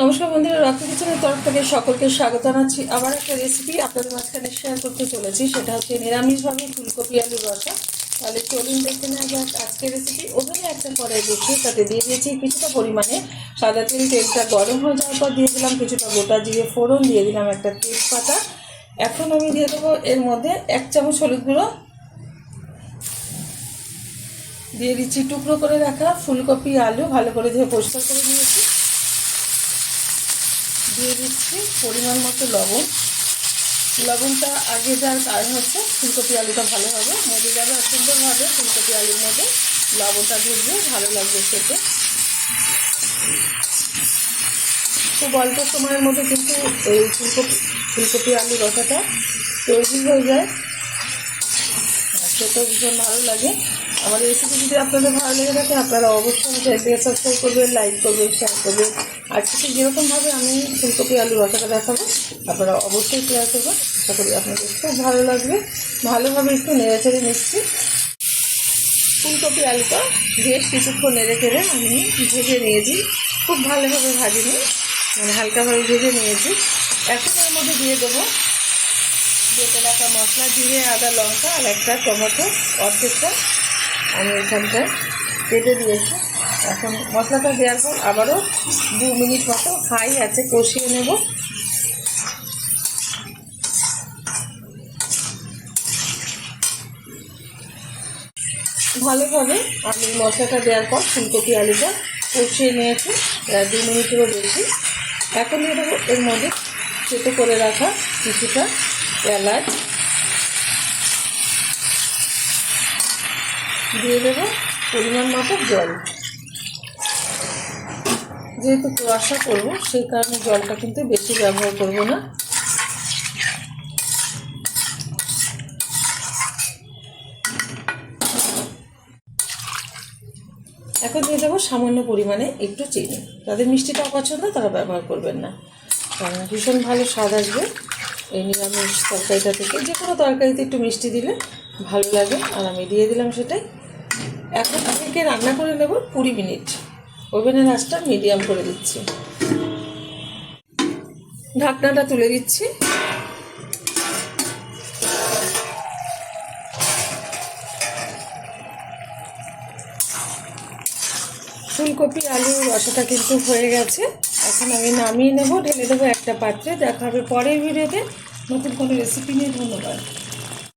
নমস্কার বন্ধুরা, রত্ন কিচেনের তরফ থেকে সকলকে স্বাগত জানাচ্ছি। আবার একটা রেসিপি আপনাদের মাঝখানে শেয়ার করতে চলেছি, সেটা হচ্ছে নিরামিষভাবে ফুলকপি আলু রসা। তাহলে চলুন দেখতে নেওয়া যাক আজকের রেসিপি। ওভেনে একটা কড়াই বসিয়ে তাতে দিয়ে দিয়েছি কিছুটা পরিমাণে সাদা তেল। তেলটা গরম হয়ে যাওয়ার পর দিয়ে দিলাম কিছুটা গোটা জিরে ফোড়ন, দিয়ে দিলাম একটা তেজপাতা। এখন আমি দিয়ে দেবো এর মধ্যে 1 চামচ হলুদ গুঁড়ো, দিয়ে দিচ্ছি টুকরো করে রাখা ফুলকপি আলু ভালো করে ধুয়ে পরিষ্কার করে নিয়েছি, দিয়ে দিচ্ছি পরিমাণ মতো লবণ। লবণটা আগে দেওয়ার কারণ হচ্ছে ফুলকপি আলুটা ভালোভাবে মজে যাবে আর সুন্দরভাবে ফুলকপি আলুর মধ্যে লবণটা ঢুকবে, ভালো লাগবে খেতে। খুব অল্প সময়ের মধ্যে কিন্তু এই ফুলকপি আলু রসাটা তৈরি হয়ে যায়, খেতে ভীষণ ভালো লাগে। আমার রেসিপি যদি আপনাদের ভালো লেগে থাকে আপনারা অবশ্যই আমার চ্যানেলটিকে সাবস্ক্রাইব করবেন, লাইক করবেন, শেয়ার করবেন। আর ঠিক যেরকমভাবে আমি ফুলকপি আলু রসাটা দেখাবো আপনারা অবশ্যই ট্রাই করবেন, আশা করি আপনাদের খুব ভালো লাগবে। ভালোভাবে একটু নেড়ে চেড়ে নিচ্ছি। ফুলকপি আলুটা বেশ কিছুক্ষণ নেড়ে চেড়ে আমি ভেজে নিয়েছি, খুব ভালোভাবে ভাজিনি, মানে হালকাভাবে ভেজে নিয়েছি। এখন এর মধ্যে দিয়ে দেবো বেটে রাখা মশলা, জিরে আদা লঙ্কা আর একটা টমেটো অর্ধেকটা আমি এখানটায় কেটে দিয়েছি। এখন মশলাটা দেওয়ার পর আবারও 2 মিনিট মতো হাই আছে কষিয়ে নেব। ভালোভাবে আমি মশলাটা দেওয়ার পর ফুলকপি আলুটা কষিয়ে নিয়েছি প্রায় 2 মিনিটেরও বেশি। এখন দিয়ে দেবো এর মধ্যে চেপে করে রাখা কিছুটা এলাচ, দিয়ে দেবো পরিমাণ মতো জল। যেহেতু রসা করবো সেই কারণে জলটা কিন্তু বেশি ব্যবহার করব না। এখন দিয়ে দেবো সামান্য পরিমাণে একটু চিনি। যাদের মিষ্টিটা অপছন্দ তারা ব্যবহার করবেন না, কারণ ভীষণ ভালো স্বাদ আসবে এই নিরামিষ তরকারিটা থেকে। যে কোনো তরকারিতে একটু মিষ্টি দিলে ভালো লাগে, আর আমি দিয়ে দিলাম সেটাই। এখন থেকে রান্না করে নেব 20 মিনিট। ওভেনের আঁচটা মিডিয়াম করে দিচ্ছি, ঢাকনাটা তুলে দিচ্ছি। ফুলকপি আলু রসাটা কিন্তু হয়ে গেছে। এখন আমি নামিয়ে নেব, ঢেলে দেবো একটা পাত্রে। দেখা হবে পরের ভিডিওতে নতুন কোনো রেসিপি নিয়ে। ধন্যবাদ।